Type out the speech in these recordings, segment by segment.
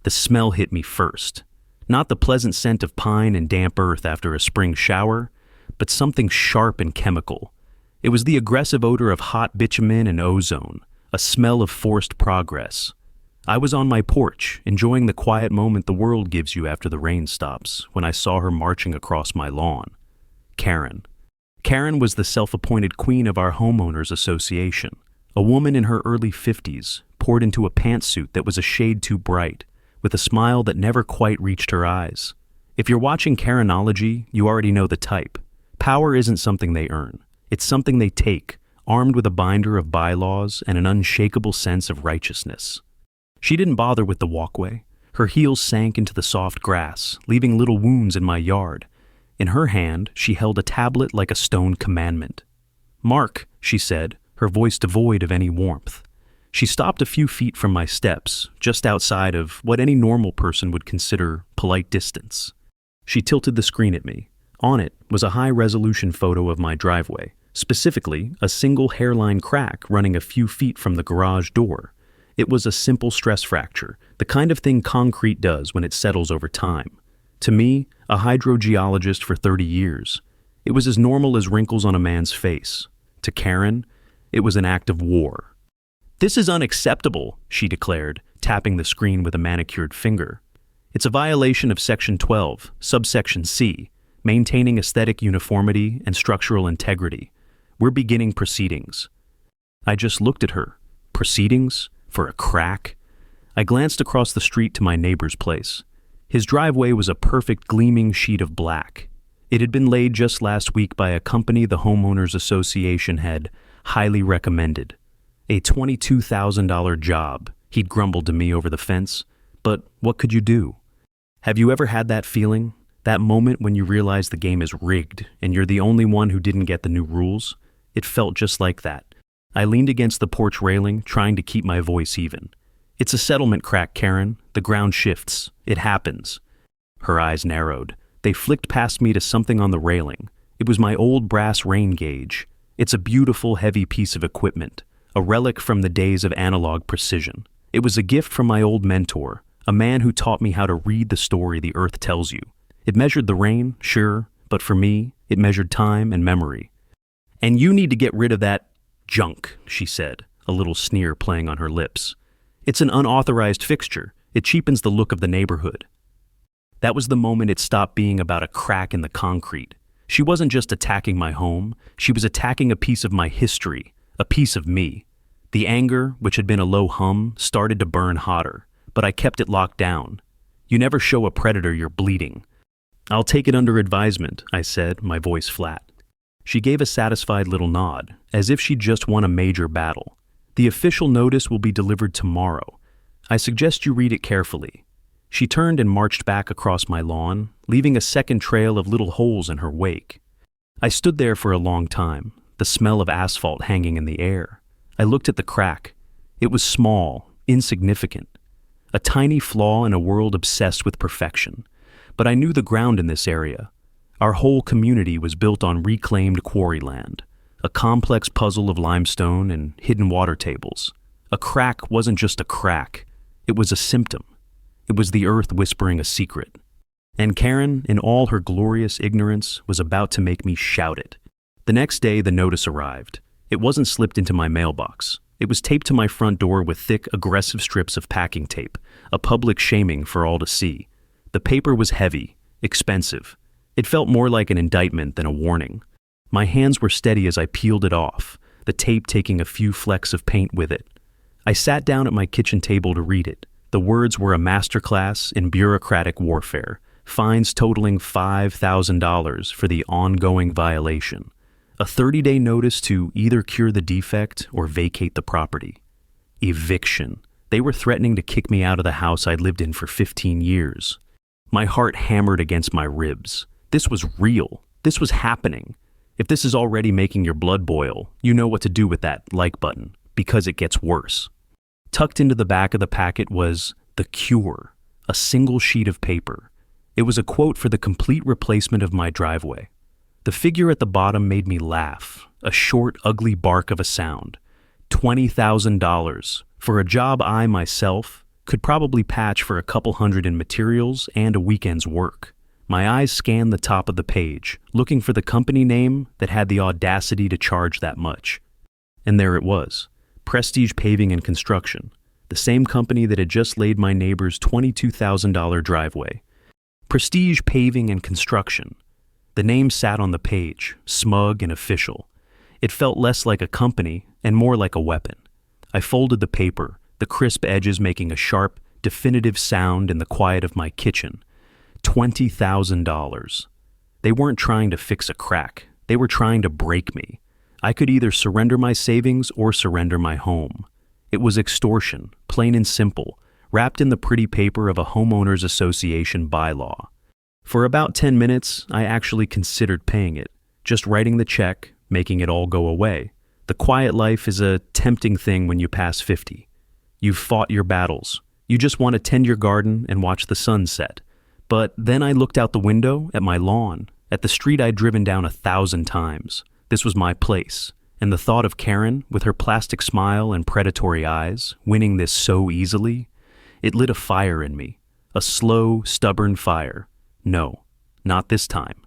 The smell hit me first. Not the pleasant scent of pine and damp earth after a spring shower, but something sharp and chemical. It was the aggressive odor of hot bitumen and ozone, a smell of forced progress. I was on my porch, enjoying the quiet moment the world gives you after the rain stops, when I saw her marching across my lawn. Karen. Karen was the self-appointed queen of our Homeowners Association, a woman in her early 50s, poured into a pantsuit that was a shade too bright, with a smile that never quite reached her eyes. If you're watching Karenology, you already know the type. Power isn't something they earn. It's something they take, armed with a binder of bylaws and an unshakable sense of righteousness. She didn't bother with the walkway. Her heels sank into the soft grass, leaving little wounds in my yard. In her hand, she held a tablet like a stone commandment. "Mark," she said, her voice devoid of any warmth. She stopped a few feet from my steps, just outside of what any normal person would consider polite distance. She tilted the screen at me. On it was a high-resolution photo of my driveway, specifically a single hairline crack running a few feet from the garage door. It was a simple stress fracture, the kind of thing concrete does when it settles over time. To me, a hydrogeologist for 30 years, it was as normal as wrinkles on a man's face. To Karen, it was an act of war. "This is unacceptable," she declared, tapping the screen with a manicured finger. "It's a violation of Section 12, subsection C, maintaining aesthetic uniformity and structural integrity. We're beginning proceedings." I just looked at her. Proceedings? For a crack? I glanced across the street to my neighbor's place. His driveway was a perfect gleaming sheet of black. It had been laid just last week by a company the Homeowners Association had highly recommended. A $22,000 job, he'd grumbled to me over the fence. But what could you do? Have you ever had that feeling? That moment when you realize the game is rigged and you're the only one who didn't get the new rules? It felt just like that. I leaned against the porch railing, trying to keep my voice even. "It's a settlement crack, Karen. The ground shifts. It happens." Her eyes narrowed. They flicked past me to something on the railing. It was my old brass rain gauge. It's a beautiful, heavy piece of equipment, a relic from the days of analog precision. It was a gift from my old mentor, a man who taught me how to read the story the earth tells you. It measured the rain, sure, but for me, it measured time and memory. "And you need to get rid of that junk," she said, a little sneer playing on her lips. "It's an unauthorized fixture. It cheapens the look of the neighborhood." That was the moment it stopped being about a crack in the concrete. She wasn't just attacking my home, she was attacking a piece of my history, a piece of me. The anger, which had been a low hum, started to burn hotter, but I kept it locked down. "You never show a predator you're bleeding." "I'll take it under advisement," I said, my voice flat. She gave a satisfied little nod, as if she'd just won a major battle. "The official notice will be delivered tomorrow. I suggest you read it carefully." She turned and marched back across my lawn, leaving a second trail of little holes in her wake. I stood there for a long time, the smell of asphalt hanging in the air. I looked at the crack. It was small, insignificant. A tiny flaw in a world obsessed with perfection. But I knew the ground in this area. Our whole community was built on reclaimed quarry land, a complex puzzle of limestone and hidden water tables. A crack wasn't just a crack, it was a symptom. It was the earth whispering a secret. And Karen, in all her glorious ignorance, was about to make me shout it. The next day, the notice arrived. It wasn't slipped into my mailbox. It was taped to my front door with thick, aggressive strips of packing tape, a public shaming for all to see. The paper was heavy, expensive. It felt more like an indictment than a warning. My hands were steady as I peeled it off, the tape taking a few flecks of paint with it. I sat down at my kitchen table to read it. The words were a masterclass in bureaucratic warfare, fines totaling $5,000 for the ongoing violation. A 30-day notice to either cure the defect or vacate the property. Eviction. They were threatening to kick me out of the house I'd lived in for 15 years. My heart hammered against my ribs. This was real. This was happening. If this is already making your blood boil, you know what to do with that like button, because it gets worse. Tucked into the back of the packet was The Cure, a single sheet of paper. It was a quote for the complete replacement of my driveway. The figure at the bottom made me laugh, a short, ugly bark of a sound. $20,000 for a job I myself, Could probably patch for a couple hundred in materials and a weekend's work. My eyes scanned the top of the page, looking for the company name that had the audacity to charge that much. And there it was, Prestige Paving and Construction, the same company that had just laid my neighbor's $22,000 driveway. Prestige Paving and Construction. The name sat on the page, smug and official. It felt less like a company and more like a weapon. I folded the paper, the crisp edges making a sharp, definitive sound in the quiet of my kitchen. $20,000. They weren't trying to fix a crack. They were trying to break me. I could either surrender my savings or surrender my home. It was extortion, plain and simple, wrapped in the pretty paper of a Homeowners Association bylaw. For about 10 minutes, I actually considered paying it, just writing the check, making it all go away. The quiet life is a tempting thing when you pass 50. You've fought your battles. You just want to tend your garden and watch the sun set. But then I looked out the window at my lawn, at the street I'd driven down 1,000 times. This was my place, and the thought of Karen, with her plastic smile and predatory eyes, winning this so easily, it lit a fire in me, a slow, stubborn fire. No, not this time.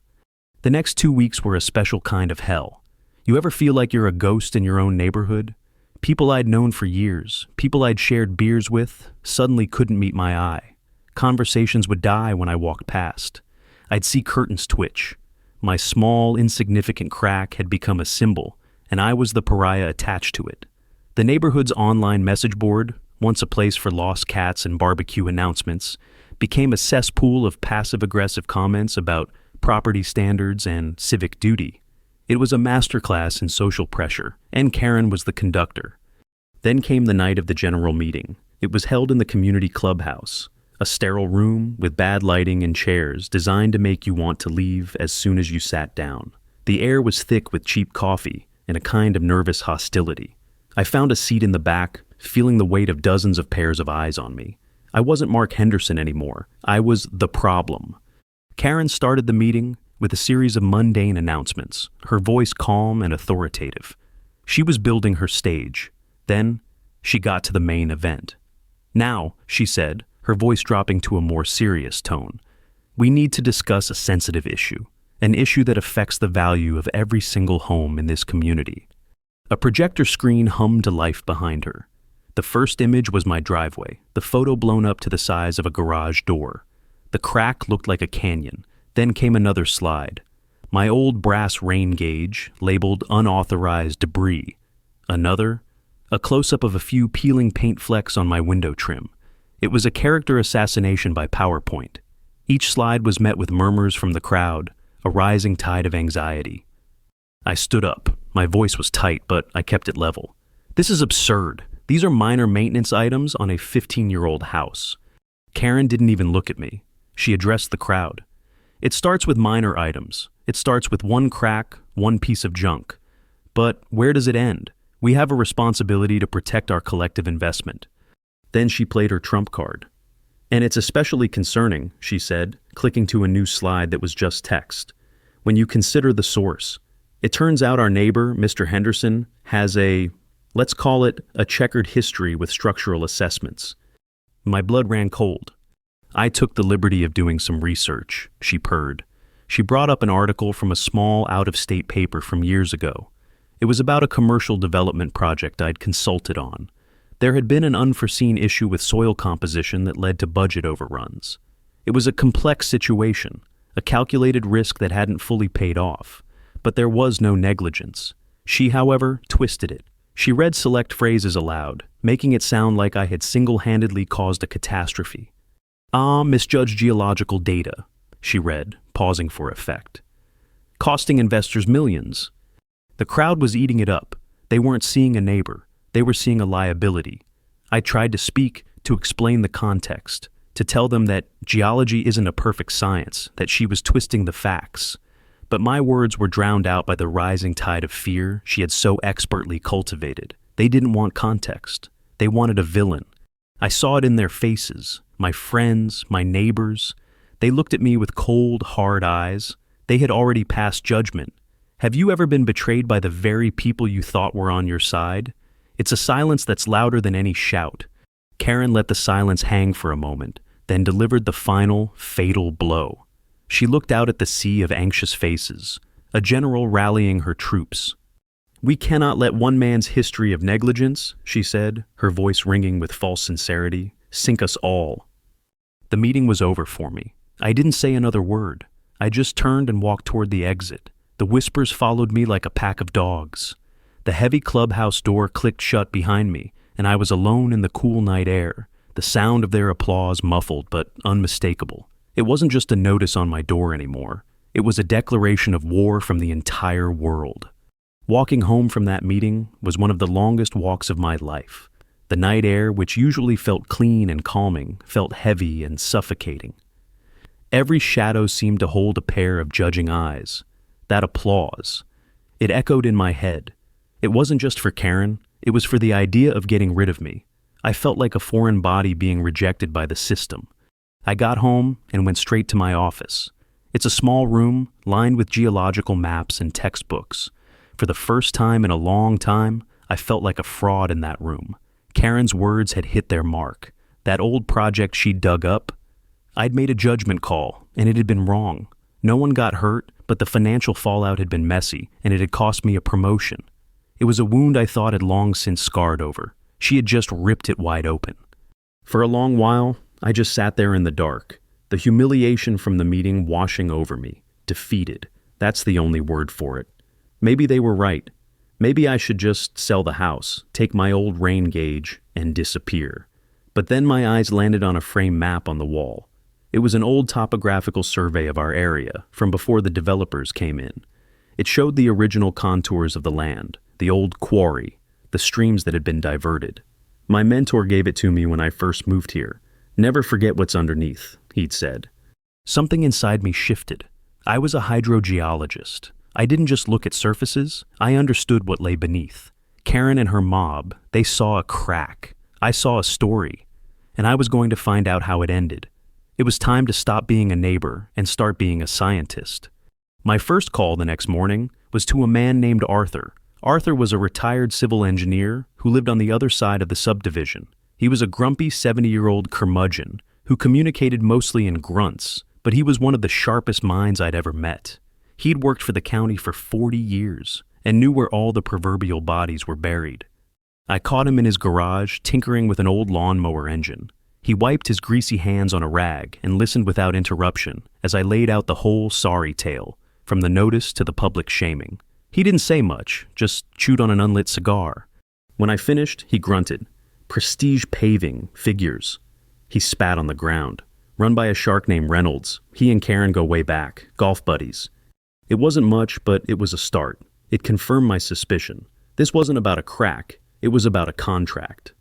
The next 2 weeks were a special kind of hell. You ever feel like you're a ghost in your own neighborhood? People I'd known for years, people I'd shared beers with, suddenly couldn't meet my eye. Conversations would die when I walked past. I'd see curtains twitch. My small, insignificant crack had become a symbol, and I was the pariah attached to it. The neighborhood's online message board, once a place for lost cats and barbecue announcements, became a cesspool of passive-aggressive comments about property standards and civic duty. It was a masterclass in social pressure, and Karen was the conductor. Then came the night of the general meeting. It was held in the community clubhouse, a sterile room with bad lighting and chairs designed to make you want to leave as soon as you sat down. The air was thick with cheap coffee and a kind of nervous hostility. I found a seat in the back, feeling the weight of dozens of pairs of eyes on me. I wasn't Mark Henderson anymore. I was the problem. Karen started the meeting with a series of mundane announcements, her voice calm and authoritative. She was building her stage. Then she got to the main event. Now, she said, her voice dropping to a more serious tone, we need to discuss a sensitive issue, an issue that affects the value of every single home in this community. A projector screen hummed to life behind her. The first image was my driveway, the photo blown up to the size of a garage door. The crack looked like a canyon. Then came another slide. My old brass rain gauge, labeled unauthorized debris. Another, a close-up of a few peeling paint flecks on my window trim. It was a character assassination by PowerPoint. Each slide was met with murmurs from the crowd, a rising tide of anxiety. I stood up. My voice was tight, but I kept it level. This is absurd. These are minor maintenance items on a 15-year-old house. Karen didn't even look at me. She addressed the crowd. It starts with minor items. It starts with one crack, one piece of junk. But where does it end? We have a responsibility to protect our collective investment. Then she played her trump card. And it's especially concerning, she said, clicking to a new slide that was just text. When you consider the source, it turns out our neighbor, Mr. Henderson, has let's call it a checkered history with structural assessments. My blood ran cold. I took the liberty of doing some research, she purred. She brought up an article from a small out-of-state paper from years ago. It was about a commercial development project I'd consulted on. There had been an unforeseen issue with soil composition that led to budget overruns. It was a complex situation, a calculated risk that hadn't fully paid off. But there was no negligence. She, however, twisted it. She read select phrases aloud, making it sound like I had single-handedly caused a catastrophe. Misjudged geological data, she read, pausing for effect. Costing investors millions. The crowd was eating it up. They weren't seeing a neighbor. They were seeing a liability. I tried to speak, to explain the context, to tell them that geology isn't a perfect science, that she was twisting the facts. But my words were drowned out by the rising tide of fear she had so expertly cultivated. They didn't want context. They wanted a villain. I saw it in their faces, my friends, my neighbors. They looked at me with cold, hard eyes. They had already passed judgment. Have you ever been betrayed by the very people you thought were on your side? It's a silence that's louder than any shout. Karen let the silence hang for a moment, then delivered the final, fatal blow. She looked out at the sea of anxious faces, a general rallying her troops. "We cannot let one man's history of negligence," she said, her voice ringing with false sincerity, "sink us all." The meeting was over for me. I didn't say another word. I just turned and walked toward the exit. The whispers followed me like a pack of dogs. The heavy clubhouse door clicked shut behind me, and I was alone in the cool night air, the sound of their applause muffled but unmistakable. It wasn't just a notice on my door anymore. It was a declaration of war from the entire world. Walking home from that meeting was one of the longest walks of my life. The night air, which usually felt clean and calming, felt heavy and suffocating. Every shadow seemed to hold a pair of judging eyes. That applause. It echoed in my head. It wasn't just for Karen, it was for the idea of getting rid of me. I felt like a foreign body being rejected by the system. I got home and went straight to my office. It's a small room lined with geological maps and textbooks. For the first time in a long time, I felt like a fraud in that room. Karen's words had hit their mark. That old project she'd dug up, I'd made a judgment call, and it had been wrong. No one got hurt, but the financial fallout had been messy, and it had cost me a promotion. It was a wound I thought had long since scarred over. She had just ripped it wide open. For a long while, I just sat there in the dark, the humiliation from the meeting washing over me, defeated. That's the only word for it. Maybe they were right. Maybe I should just sell the house, take my old rain gauge, and disappear. But then my eyes landed on a frame map on the wall. It was an old topographical survey of our area from before the developers came in. It showed the original contours of the land, the old quarry, the streams that had been diverted. My mentor gave it to me when I first moved here. "Never forget what's underneath," he'd said. Something inside me shifted. I was a hydrogeologist. I didn't just look at surfaces, I understood what lay beneath. Karen and her mob, they saw a crack. I saw a story, and I was going to find out how it ended. It was time to stop being a neighbor and start being a scientist. My first call the next morning was to a man named Arthur. Arthur was a retired civil engineer who lived on the other side of the subdivision. He was a grumpy 70-year-old curmudgeon who communicated mostly in grunts, but he was one of the sharpest minds I'd ever met. He'd worked for the county for 40 years and knew where all the proverbial bodies were buried. I caught him in his garage tinkering with an old lawnmower engine. He wiped his greasy hands on a rag and listened without interruption as I laid out the whole sorry tale, from the notice to the public shaming. He didn't say much, just chewed on an unlit cigar. When I finished, he grunted. "Prestige paving, figures." He spat on the ground. "Run by a shark named Reynolds. He and Karen go way back, golf buddies." It wasn't much, but it was a start. It confirmed my suspicion. This wasn't about a crack, it was about a contract.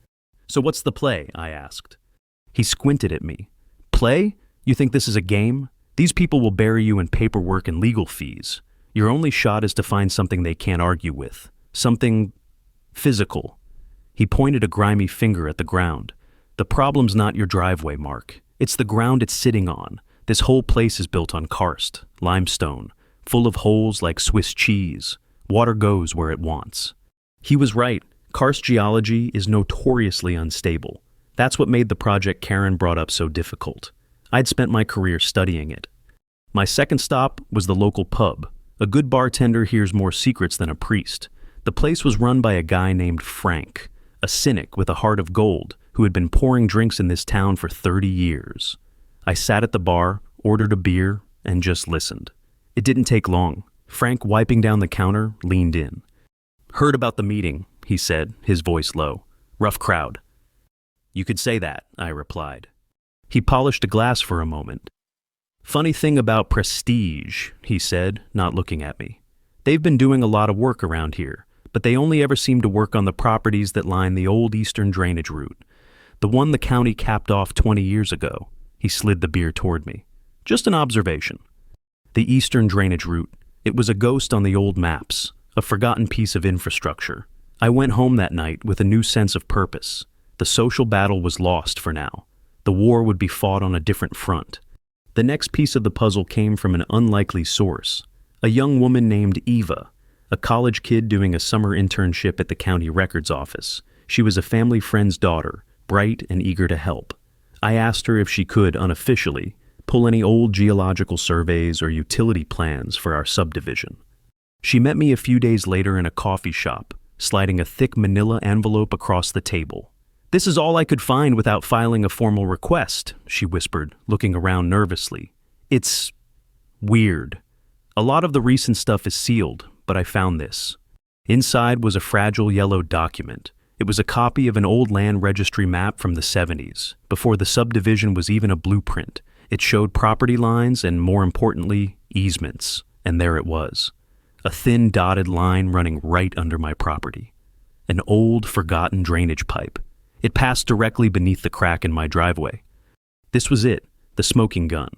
"So what's the play?" I asked. He squinted at me. "Play? You think this is a game? These people will bury you in paperwork and legal fees. Your only shot is to find something they can't argue with. Something physical." He pointed a grimy finger at the ground. "The problem's not your driveway, Mark. It's the ground it's sitting on. This whole place is built on karst, limestone, full of holes like Swiss cheese. Water goes where it wants." He was right. Karst geology is notoriously unstable. That's what made the project Karen brought up so difficult. I'd spent my career studying it. My second stop was the local pub. A good bartender hears more secrets than a priest. The place was run by a guy named Frank, a cynic with a heart of gold who had been pouring drinks in this town for 30 years. I sat at the bar, ordered a beer, and just listened. It didn't take long. Frank, wiping down the counter, leaned in. "Heard about the meeting," he said, his voice low. "Rough crowd." "You could say that," I replied. He polished a glass for a moment. "Funny thing about prestige," he said, not looking at me. "They've been doing a lot of work around here, but they only ever seem to work on the properties that line the old eastern drainage route. The one the county capped off 20 years ago." He slid the beer toward me. "Just an observation." The eastern drainage route. It was a ghost on the old maps, a forgotten piece of infrastructure. I went home that night with a new sense of purpose. The social battle was lost for now. The war would be fought on a different front. The next piece of the puzzle came from an unlikely source. A young woman named Eva, a college kid doing a summer internship at the county records office. She was a family friend's daughter, bright and eager to help. I asked her if she could, unofficially, pull any old geological surveys or utility plans for our subdivision. She met me a few days later in a coffee shop, sliding a thick manila envelope across the table. "This is all I could find without filing a formal request," she whispered, looking around nervously. "It's weird. A lot of the recent stuff is sealed, but I found this." Inside was a fragile yellow document. It was a copy of an old land registry map from the 70s, before the subdivision was even a blueprint. It showed property lines and, more importantly, easements, and there it was. A thin dotted line running right under my property. An old, forgotten drainage pipe. It passed directly beneath the crack in my driveway. This was it, the smoking gun.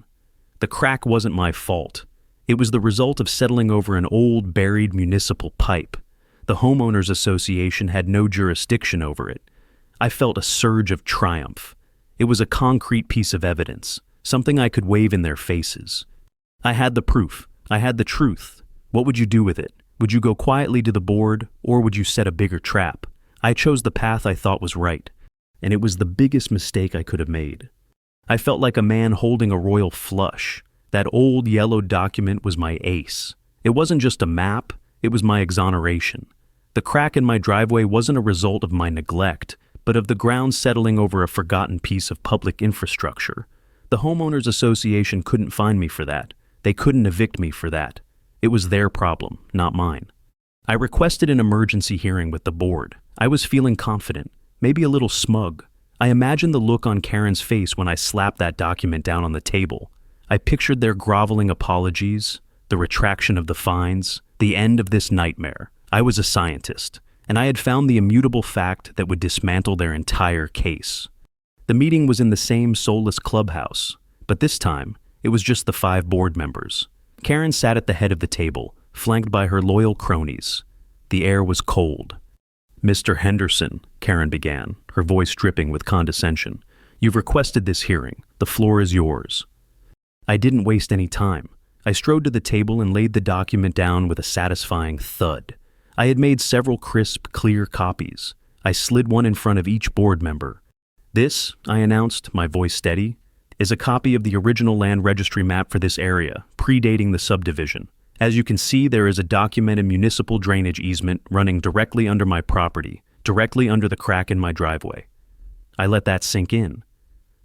The crack wasn't my fault. It was the result of settling over an old, buried municipal pipe. The Homeowners Association had no jurisdiction over it. I felt a surge of triumph. It was a concrete piece of evidence, something I could wave in their faces. I had the proof. I had the truth. What would you do with it? Would you go quietly to the board, or would you set a bigger trap? I chose the path I thought was right, and it was the biggest mistake I could have made. I felt like a man holding a royal flush. That old yellow document was my ace. It wasn't just a map, it was my exoneration. The crack in my driveway wasn't a result of my neglect, but of the ground settling over a forgotten piece of public infrastructure. The Homeowners Association couldn't find me for that. They couldn't evict me for that. It was their problem, not mine. I requested an emergency hearing with the board. I was feeling confident, maybe a little smug. I imagined the look on Karen's face when I slapped that document down on the table. I pictured their groveling apologies, the retraction of the fines, the end of this nightmare. I was a scientist, and I had found the immutable fact that would dismantle their entire case. The meeting was in the same soulless clubhouse, but this time, it was just the 5 board members. Karen sat at the head of the table, flanked by her loyal cronies. The air was cold. "Mr. Henderson," Karen began, her voice dripping with condescension, "you've requested this hearing. The floor is yours." I didn't waste any time. I strode to the table and laid the document down with a satisfying thud. I had made several crisp, clear copies. I slid one in front of each board member. "This," I announced, my voice steady, "is a copy of the original land registry map for this area, predating the subdivision. As you can see, there is a documented municipal drainage easement running directly under my property, directly under the crack in my driveway." I let that sink in.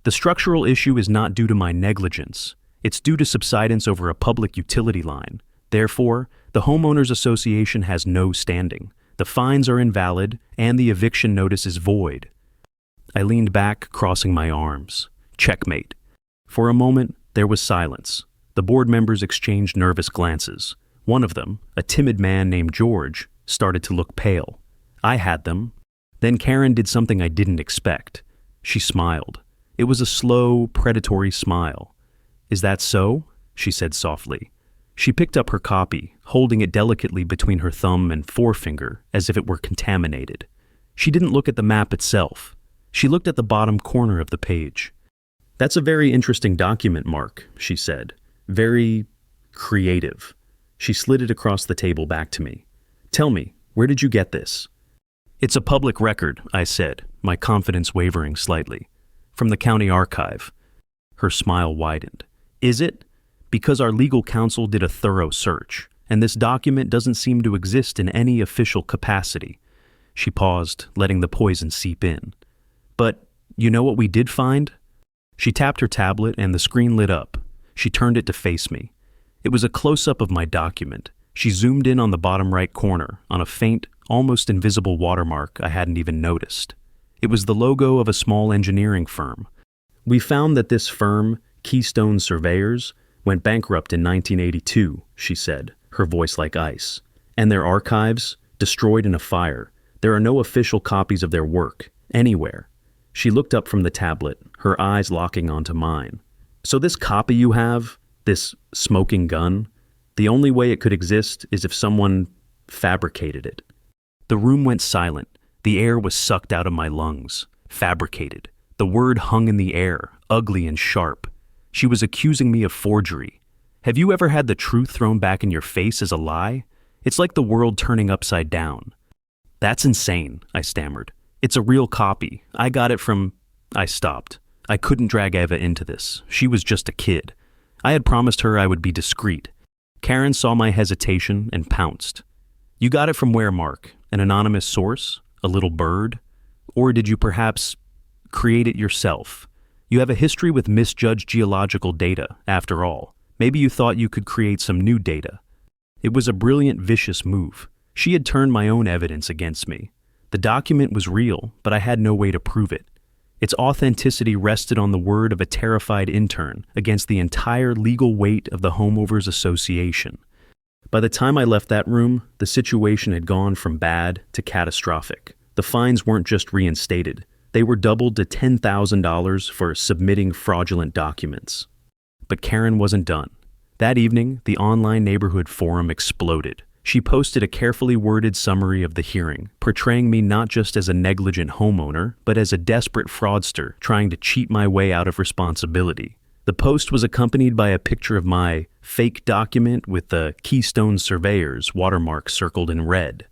The structural issue is not due to my negligence. It's due to subsidence over a public utility line. Therefore, the Homeowners Association has no standing. The fines are invalid, and the eviction notice is void. I leaned back, crossing my arms. Checkmate. For a moment, there was silence. The board members exchanged nervous glances. One of them, a timid man named George, started to look pale. I had them. Then Karen did something I didn't expect. She smiled. It was a slow, predatory smile. "Is that so?" she said softly. She picked up her copy, holding it delicately between her thumb and forefinger as if it were contaminated. She didn't look at the map itself. She looked at the bottom corner of the page. "That's a very interesting document, Mark," she said. "Very creative." She slid it across the table back to me. "Tell me, where did you get this?" "It's a public record," I said, my confidence wavering slightly. "From the county archive." Her smile widened. "Is it? Because our legal counsel did a thorough search, and this document doesn't seem to exist in any official capacity." She paused, letting the poison seep in. "But you know what we did find?" She tapped her tablet and the screen lit up. She turned it to face me. It was a close-up of my document. She zoomed in on the bottom right corner, on a faint, almost invisible watermark I hadn't even noticed. It was the logo of a small engineering firm. "We found that this firm, Keystone Surveyors, went bankrupt in 1982, she said, her voice like ice. "And their archives, destroyed in a fire. There are no official copies of their work, anywhere." She looked up from the tablet, her eyes locking onto mine. "So this copy you have, this smoking gun, the only way it could exist is if someone fabricated it." The room went silent. The air was sucked out of my lungs. Fabricated. The word hung in the air, ugly and sharp. She was accusing me of forgery. Have you ever had the truth thrown back in your face as a lie? It's like the world turning upside down. "That's insane," I stammered. "It's a real copy. I got it from..." I stopped. I couldn't drag Eva into this. She was just a kid. I had promised her I would be discreet. Karen saw my hesitation and pounced. You got it from where, Mark? An anonymous source? A little bird? Or did you perhaps create it yourself? You have a history with misjudged geological data, after all. Maybe you thought you could create some new data. It was a brilliant, vicious move. She had turned my own evidence against me. The document was real, but I had no way to prove it. Its authenticity rested on the word of a terrified intern against the entire legal weight of the Homeowners Association. By the time I left that room, the situation had gone from bad to catastrophic. The fines weren't just reinstated. They were doubled to $10,000 for submitting fraudulent documents. But Karen wasn't done. That evening, the online neighborhood forum exploded. She posted a carefully worded summary of the hearing, portraying me not just as a negligent homeowner, but as a desperate fraudster trying to cheat my way out of responsibility. The post was accompanied by a picture of my fake document with the Keystone Surveyors watermark circled in red.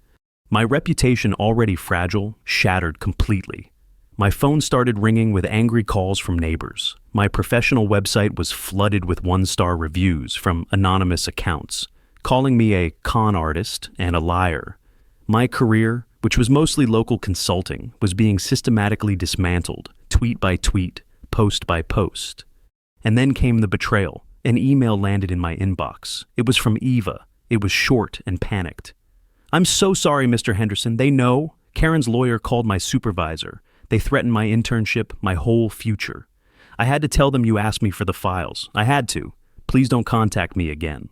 My reputation, already fragile, shattered completely. My phone started ringing with angry calls from neighbors. My professional website was flooded with one-star reviews from anonymous accounts, calling me a con artist and a liar. My career, which was mostly local consulting, was being systematically dismantled, tweet by tweet, post by post. And then came the betrayal. An email landed in my inbox. It was from Eva. It was short and panicked. I'm so sorry, Mr. Henderson. They know. Karen's lawyer called my supervisor. They threatened my internship, my whole future. I had to tell them you asked me for the files. I had to. Please don't contact me again.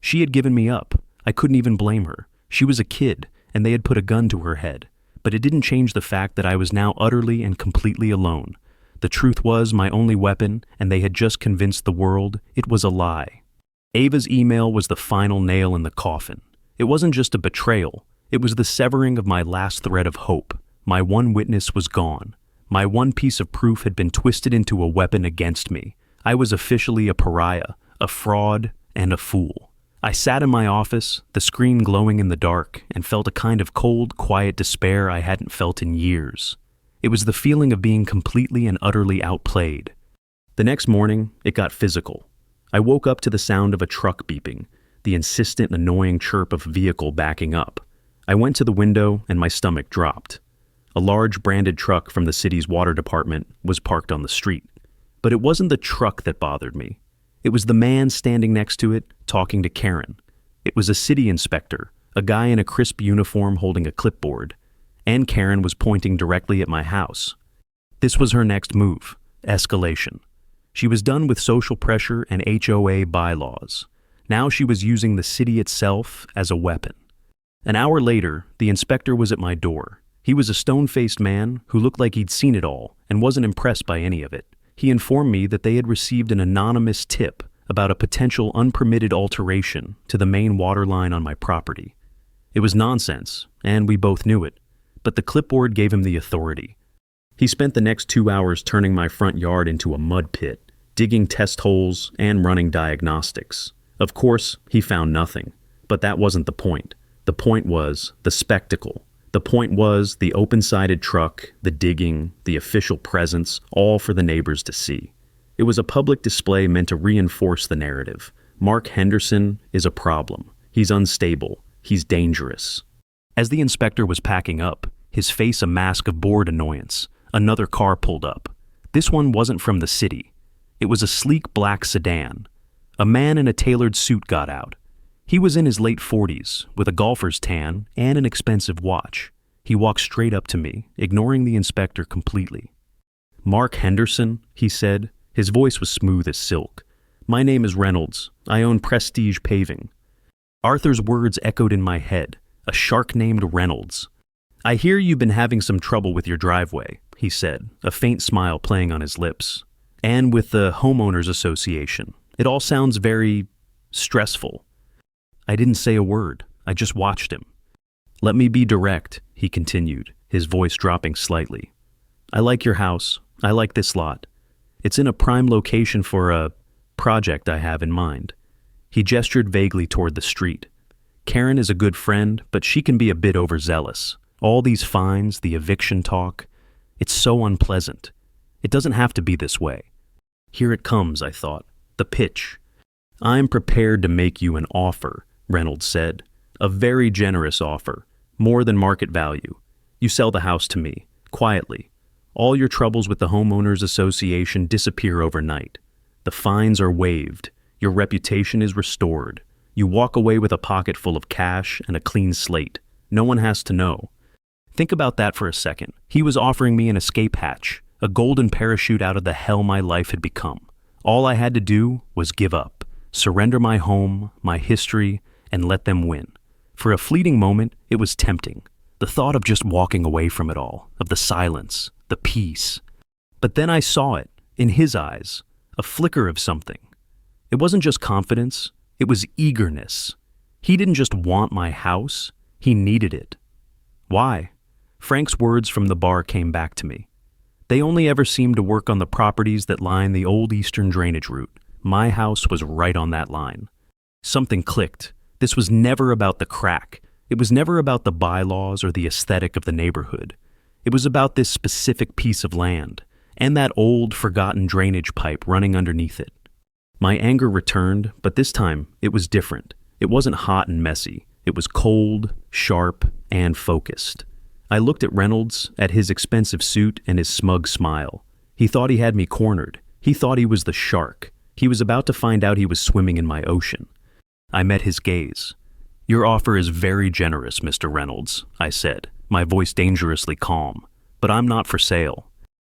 She had given me up. I couldn't even blame her. She was a kid, and they had put a gun to her head. But it didn't change the fact that I was now utterly and completely alone. The truth was my only weapon, and they had just convinced the world it was a lie. Ava's email was the final nail in the coffin. It wasn't just a betrayal. It was the severing of my last thread of hope. My one witness was gone. My one piece of proof had been twisted into a weapon against me. I was officially a pariah, a fraud, and a fool. I sat in my office, the screen glowing in the dark, and felt a kind of cold, quiet despair I hadn't felt in years. It was the feeling of being completely and utterly outplayed. The next morning, it got physical. I woke up to the sound of a truck beeping, the insistent, annoying chirp of a vehicle backing up. I went to the window and my stomach dropped. A large branded truck from the city's water department was parked on the street. But it wasn't the truck that bothered me. It was the man standing next to it, talking to Karen. It was a city inspector, a guy in a crisp uniform holding a clipboard. And Karen was pointing directly at my house. This was her next move, escalation. She was done with social pressure and HOA bylaws. Now she was using the city itself as a weapon. An hour later, the inspector was at my door. He was a stone-faced man who looked like he'd seen it all and wasn't impressed by any of it. He informed me that they had received an anonymous tip about a potential unpermitted alteration to the main water line on my property. It was nonsense, and we both knew it, but the clipboard gave him the authority. He spent the next 2 hours turning my front yard into a mud pit, digging test holes and running diagnostics. Of course, he found nothing, but that wasn't the point. The point was the spectacle. The point was the open-sided truck, the digging, the official presence, all for the neighbors to see. It was a public display meant to reinforce the narrative. Mark Henderson is a problem. He's unstable. He's dangerous. As the inspector was packing up, his face a mask of bored annoyance, another car pulled up. This one wasn't from the city. It was a sleek black sedan. A man in a tailored suit got out. He was in his late 40s, with a golfer's tan and an expensive watch. He walked straight up to me, ignoring the inspector completely. Mark Henderson, he said. His voice was smooth as silk. My name is Reynolds. I own Prestige Paving. Arthur's words echoed in my head. A shark named Reynolds. I hear you've been having some trouble with your driveway, he said, a faint smile playing on his lips. And with the Homeowners Association. It all sounds very stressful. I didn't say a word. I just watched him. Let me be direct, he continued, his voice dropping slightly. I like your house. I like this lot. It's in a prime location for a project I have in mind. He gestured vaguely toward the street. Karen is a good friend, but she can be a bit overzealous. All these fines, the eviction talk, it's so unpleasant. It doesn't have to be this way. Here it comes, I thought. The pitch. I'm prepared to make you an offer, Reynolds said. A very generous offer. More than market value. You sell the house to me, quietly. All your troubles with the Homeowners Association disappear overnight. The fines are waived. Your reputation is restored. You walk away with a pocket full of cash and a clean slate. No one has to know. Think about that for a second. He was offering me an escape hatch, a golden parachute out of the hell my life had become. All I had to do was give up, surrender my home, my history, and let them win. For a fleeting moment, it was tempting. The thought of just walking away from it all, of the silence, the peace. But then I saw it, in his eyes, a flicker of something. It wasn't just confidence, it was eagerness. He didn't just want my house, he needed it. Why? Frank's words from the bar came back to me. They only ever seemed to work on the properties that line the old eastern drainage route. My house was right on that line. Something clicked. This was never about the crack. It was never about the bylaws or the aesthetic of the neighborhood. It was about this specific piece of land, and that old, forgotten drainage pipe running underneath it. My anger returned, but this time it was different. It wasn't hot and messy. It was cold, sharp, and focused. I looked at Reynolds, at his expensive suit and his smug smile. He thought he had me cornered. He thought he was the shark. He was about to find out he was swimming in my ocean. I met his gaze. Your offer is very generous, Mr. Reynolds, I said, my voice dangerously calm. But I'm not for sale.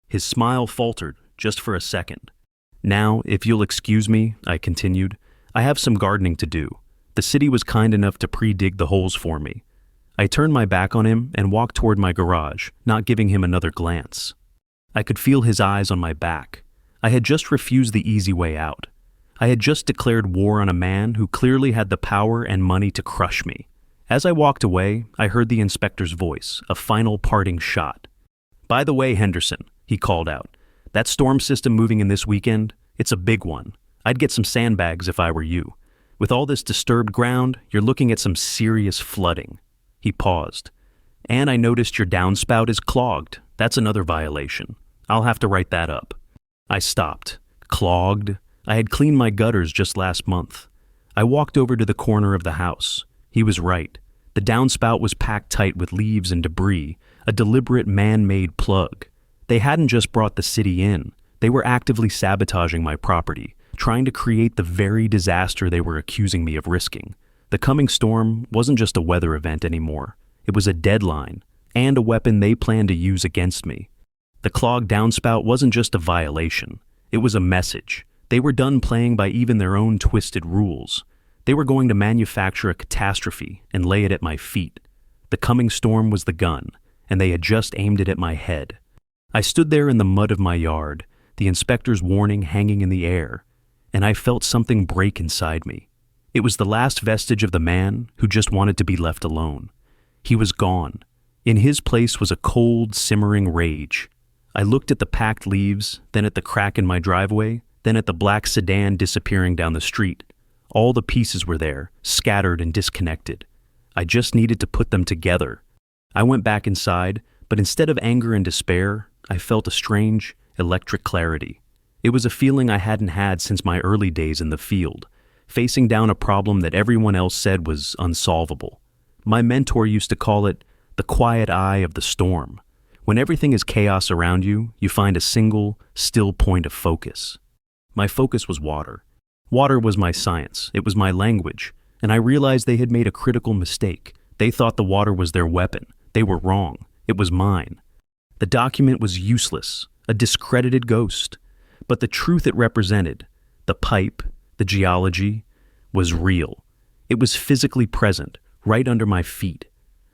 His smile faltered, just for a second. Now, if you'll excuse me, I continued, I have some gardening to do. The city was kind enough to pre-dig the holes for me. I turned my back on him and walked toward my garage, not giving him another glance. I could feel his eyes on my back. I had just refused the easy way out. I had just declared war on a man who clearly had the power and money to crush me. As I walked away, I heard the inspector's voice, a final parting shot. By the way, Henderson, he called out, that storm system moving in this weekend, it's a big one. I'd get some sandbags if I were you. With all this disturbed ground, you're looking at some serious flooding. He paused. And I noticed your downspout is clogged. That's another violation. I'll have to write that up. I stopped. Clogged? I had cleaned my gutters just last month. I walked over to the corner of the house. He was right. The downspout was packed tight with leaves and debris, a deliberate man-made plug. They hadn't just brought the city in. They were actively sabotaging my property, trying to create the very disaster they were accusing me of risking. The coming storm wasn't just a weather event anymore. It was a deadline, and a weapon they planned to use against me. The clogged downspout wasn't just a violation. It was a message. They were done playing by even their own twisted rules. They were going to manufacture a catastrophe and lay it at my feet. The coming storm was the gun, and they had just aimed it at my head. I stood there in the mud of my yard, the inspector's warning hanging in the air, and I felt something break inside me. It was the last vestige of the man who just wanted to be left alone. He was gone. In his place was a cold, simmering rage. I looked at the packed leaves, then at the crack in my driveway, then at the black sedan disappearing down the street. All the pieces were there, scattered and disconnected. I just needed to put them together. I went back inside, but instead of anger and despair, I felt a strange, electric clarity. It was a feeling I hadn't had since my early days in the field, facing down a problem that everyone else said was unsolvable. My mentor used to call it the quiet eye of the storm. When everything is chaos around you, you find a single, still point of focus. My focus was water. Water was my science, it was my language, and I realized they had made a critical mistake. They thought the water was their weapon. They were wrong. It was mine. The document was useless, a discredited ghost. But the truth it represented, the pipe, the geology, was real. It was physically present, right under my feet.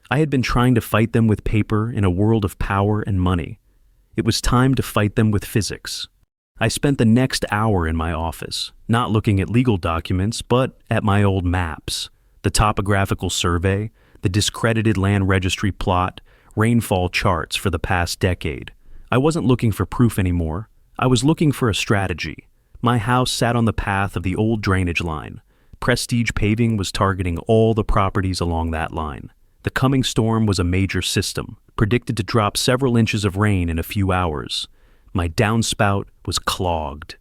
I had been trying to fight them with paper in a world of power and money. It was time to fight them with physics. I spent the next hour in my office, not looking at legal documents, but at my old maps, the topographical survey, the discredited land registry plot, rainfall charts for the past decade. I wasn't looking for proof anymore. I was looking for a strategy. My house sat on the path of the old drainage line. Prestige Paving was targeting all the properties along that line. The coming storm was a major system, predicted to drop several inches of rain in a few hours. My downspout was clogged.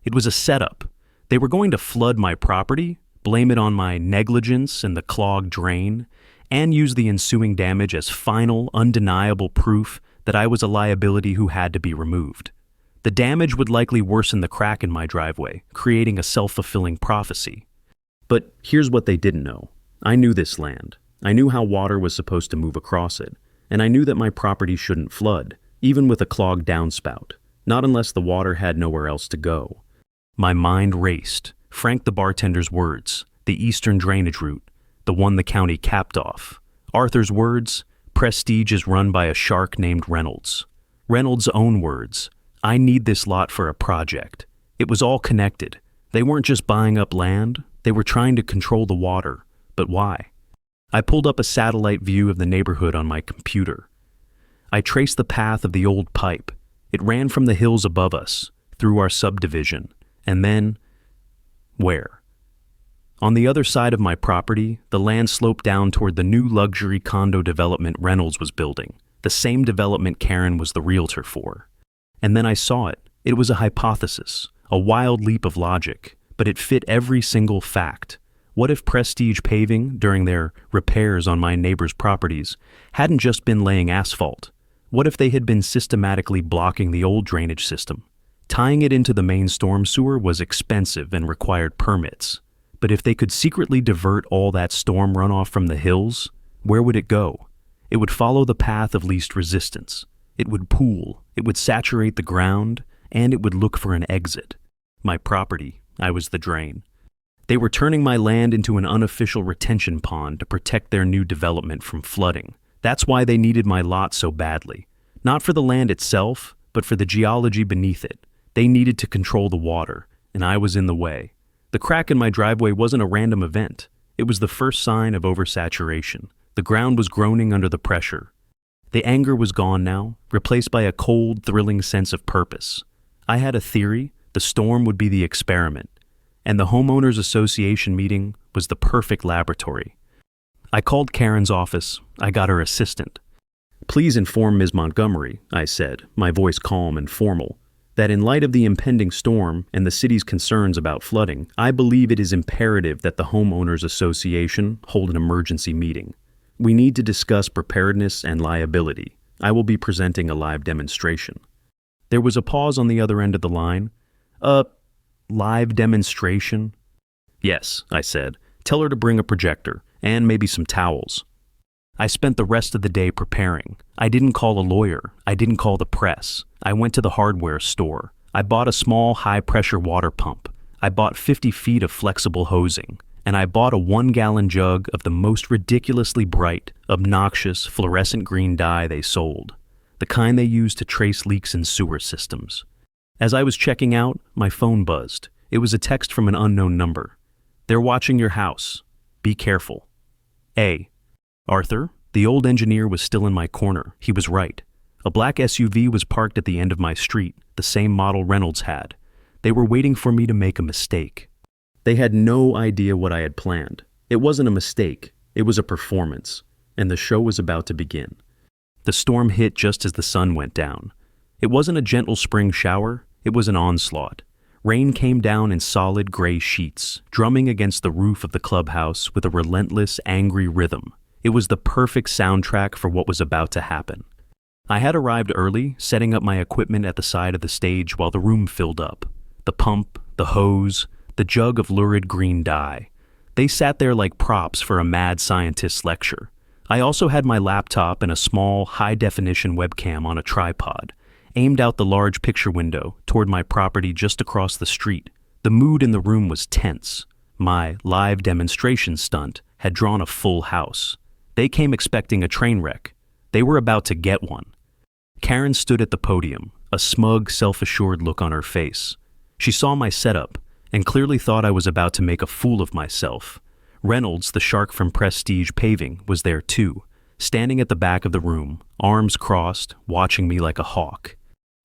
It was a setup. They were going to flood my property, blame it on my negligence and the clogged drain, and use the ensuing damage as final, undeniable proof that I was a liability who had to be removed. The damage would likely worsen the crack in my driveway, creating a self-fulfilling prophecy. But here's what they didn't know. I knew this land. I knew how water was supposed to move across it, and I knew that my property shouldn't flood, even with a clogged downspout, not unless the water had nowhere else to go. My mind raced. Frank the bartender's words, the eastern drainage route, the one the county capped off. Arthur's words, Prestige is run by a shark named Reynolds. Reynolds' own words, I need this lot for a project. It was all connected. They weren't just buying up land, they were trying to control the water. But why? I pulled up a satellite view of the neighborhood on my computer. I traced the path of the old pipe. It ran from the hills above us, through our subdivision, and then where? On the other side of my property, the land sloped down toward the new luxury condo development Reynolds was building, the same development Karen was the realtor for. And then I saw it. It was a hypothesis, a wild leap of logic, but it fit every single fact. What if Prestige Paving, during their repairs on my neighbor's properties, hadn't just been laying asphalt? What if they had been systematically blocking the old drainage system? Tying it into the main storm sewer was expensive and required permits. But if they could secretly divert all that storm runoff from the hills, where would it go? It would follow the path of least resistance. It would pool, it would saturate the ground, and it would look for an exit. My property, I was the drain. They were turning my land into an unofficial retention pond to protect their new development from flooding. That's why they needed my lot so badly. Not for the land itself, but for the geology beneath it. They needed to control the water, and I was in the way. The crack in my driveway wasn't a random event. It was the first sign of oversaturation. The ground was groaning under the pressure. The anger was gone now, replaced by a cold, thrilling sense of purpose. I had a theory. The storm would be the experiment, and the Homeowners Association meeting was the perfect laboratory. I called Karen's office. I got her assistant. Please inform Ms. Montgomery, I said, my voice calm and formal, that in light of the impending storm and the city's concerns about flooding, I believe it is imperative that the Homeowners Association hold an emergency meeting. We need to discuss preparedness and liability. I will be presenting a live demonstration. There was a pause on the other end of the line. Live demonstration? Yes, I said. Tell her to bring a projector and maybe some towels. I spent the rest of the day preparing. I didn't call a lawyer. I didn't call the press. I went to the hardware store. I bought a small high-pressure water pump. I bought 50 feet of flexible hosing. And I bought a 1-gallon jug of the most ridiculously bright, obnoxious, fluorescent green dye they sold, the kind they use to trace leaks in sewer systems. As I was checking out, my phone buzzed. It was a text from an unknown number. They're watching your house. Be careful. Arthur, the old engineer, was still in my corner. He was right. A black SUV was parked at the end of my street, the same model Reynolds had. They were waiting for me to make a mistake. They had no idea what I had planned. It wasn't a mistake. It was a performance, and the show was about to begin. The storm hit just as the sun went down. It wasn't a gentle spring shower. It was an onslaught. Rain came down in solid gray sheets, drumming against the roof of the clubhouse with a relentless, angry rhythm. It was the perfect soundtrack for what was about to happen. I had arrived early, setting up my equipment at the side of the stage while the room filled up. The pump, the hose, the jug of lurid green dye. They sat there like props for a mad scientist's lecture. I also had my laptop and a small, high-definition webcam on a tripod, aimed out the large picture window toward my property just across the street. The mood in the room was tense. My live demonstration stunt had drawn a full house. They came expecting a train wreck. They were about to get one. Karen stood at the podium, a smug, self-assured look on her face. She saw my setup and clearly thought I was about to make a fool of myself. Reynolds, the shark from Prestige Paving, was there too, standing at the back of the room, arms crossed, watching me like a hawk.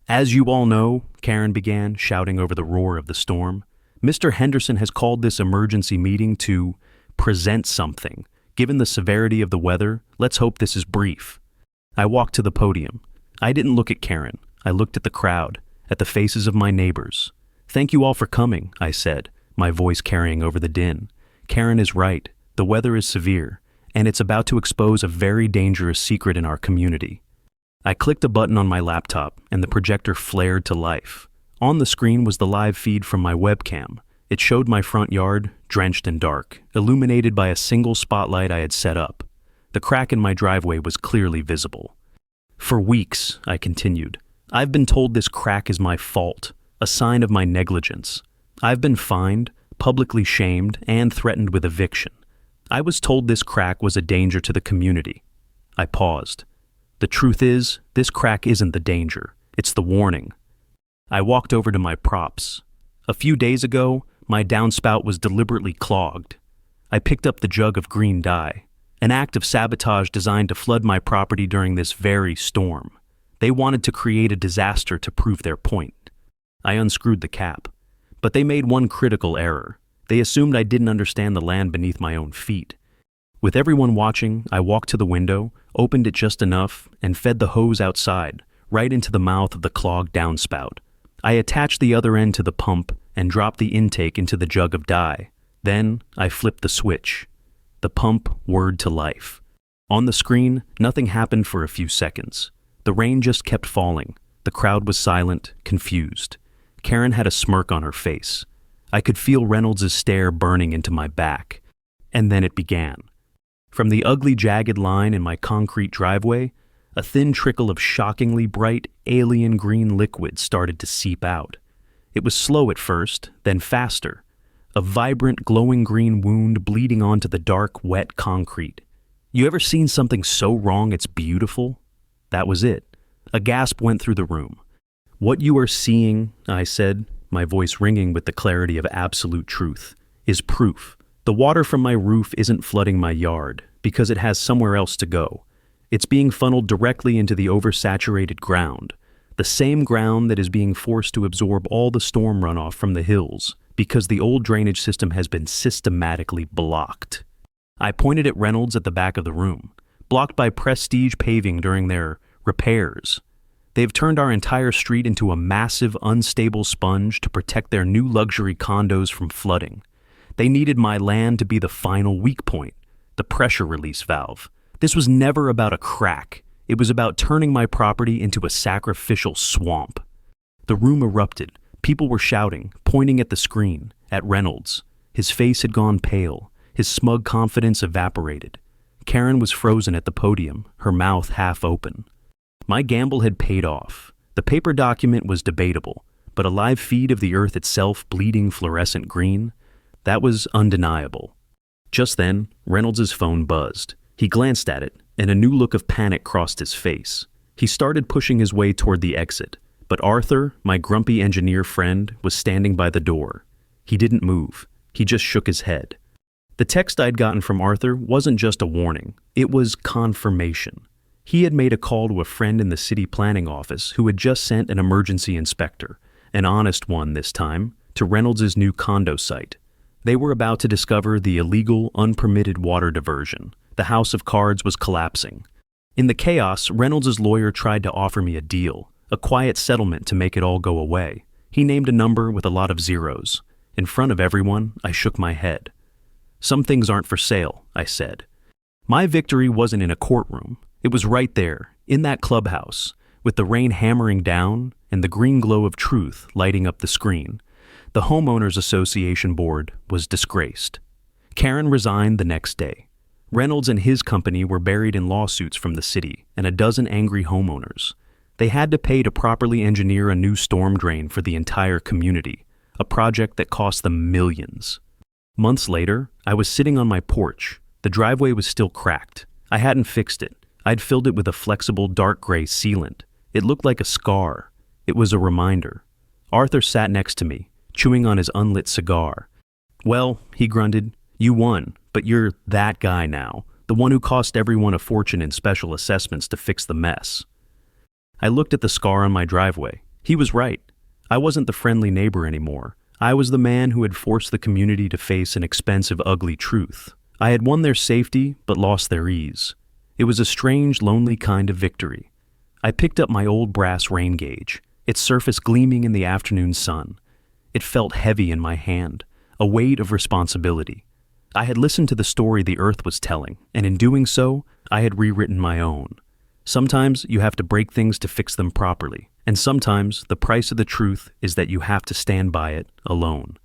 As you all know, Karen began, shouting over the roar of the storm, Mr. Henderson has called this emergency meeting to present something. Given the severity of the weather, let's hope this is brief. I walked to the podium. I didn't look at Karen. I looked at the crowd. at the faces of my neighbors. "Thank you all for coming," I said, my voice carrying over the din. "Karen is right. The weather is severe, and it's about to expose a very dangerous secret in our community." I clicked a button on my laptop, and the projector flared to life. On the screen was the live feed from my webcam. It showed my front yard, drenched in dark, illuminated by a single spotlight I had set up. The crack in my driveway was clearly visible. "For weeks," I continued, "I've been told this crack is my fault, a sign of my negligence. I've been fined, publicly shamed, and threatened with eviction. I was told this crack was a danger to the community." I paused. "The truth is, this crack isn't the danger. It's the warning." I walked over to my props. A few days ago, my downspout was deliberately clogged. I picked up the jug of green dye, an act of sabotage designed to flood my property during this very storm. They wanted to create a disaster to prove their point. I unscrewed the cap, but they made one critical error. They assumed I didn't understand the land beneath my own feet. With everyone watching, I walked to the window, opened it just enough, and fed the hose outside, right into the mouth of the clogged downspout. I attached the other end to the pump and dropped the intake into the jug of dye. Then I flipped the switch. The pump whirred to life. On the screen, nothing happened for a few seconds. The rain just kept falling. The crowd was silent, confused. Karen had a smirk on her face. I could feel Reynolds' stare burning into my back. And then it began. From the ugly, jagged line in my concrete driveway, a thin trickle of shockingly bright, alien green liquid started to seep out. It was slow at first, then faster. A vibrant, glowing green wound bleeding onto the dark, wet concrete. You ever seen something so wrong it's beautiful? That was it. A gasp went through the room. "What you are seeing," I said, my voice ringing with the clarity of absolute truth, "is proof. The water from my roof isn't flooding my yard because it has somewhere else to go. It's being funneled directly into the oversaturated ground, the same ground that is being forced to absorb all the storm runoff from the hills because the old drainage system has been systematically blocked." I pointed at Reynolds at the back of the room, blocked by Prestige Paving during their repairs. They've turned our entire street into a massive, unstable sponge to protect their new luxury condos from flooding. They needed my land to be the final weak point, the pressure release valve. This was never about a crack. It was about turning my property into a sacrificial swamp. The room erupted. People were shouting, pointing at the screen, at Reynolds. His face had gone pale. His smug confidence evaporated. Karen was frozen at the podium, her mouth half open. My gamble had paid off. The paper document was debatable, but a live feed of the earth itself bleeding fluorescent green, that was undeniable. Just then, Reynolds' phone buzzed. He glanced at it, and a new look of panic crossed his face. He started pushing his way toward the exit, but Arthur, my grumpy engineer friend, was standing by the door. He didn't move. He just shook his head. The text I'd gotten from Arthur wasn't just a warning. It was confirmation. He had made a call to a friend in the city planning office who had just sent an emergency inspector, an honest one this time, to Reynolds' new condo site. They were about to discover the illegal, unpermitted water diversion. The house of cards was collapsing. In the chaos, Reynolds' lawyer tried to offer me a deal, a quiet settlement to make it all go away. He named a number with a lot of zeros. In front of everyone, I shook my head. "Some things aren't for sale," I said. My victory wasn't in a courtroom. It was right there, in that clubhouse, with the rain hammering down and the green glow of truth lighting up the screen. The Homeowners Association board was disgraced. Karen resigned the next day. Reynolds and his company were buried in lawsuits from the city and a dozen angry homeowners. They had to pay to properly engineer a new storm drain for the entire community, a project that cost them millions. Months later, I was sitting on my porch. The driveway was still cracked. I hadn't fixed it. I'd filled it with a flexible dark gray sealant. It looked like a scar. It was a reminder. Arthur sat next to me, chewing on his unlit cigar. "Well," he grunted, "you won, but you're that guy now, the one who cost everyone a fortune in special assessments to fix the mess." I looked at the scar on my driveway. He was right. I wasn't the friendly neighbor anymore. I was the man who had forced the community to face an expensive, ugly truth. I had won their safety, but lost their ease. It was a strange, lonely kind of victory. I picked up my old brass rain gauge. its surface gleaming in the afternoon sun. It felt heavy in my hand, a weight of responsibility. I had listened to the story the earth was telling, and in doing so, I had rewritten my own. Sometimes you have to break things to fix them properly, and sometimes the price of the truth is that you have to stand by it alone.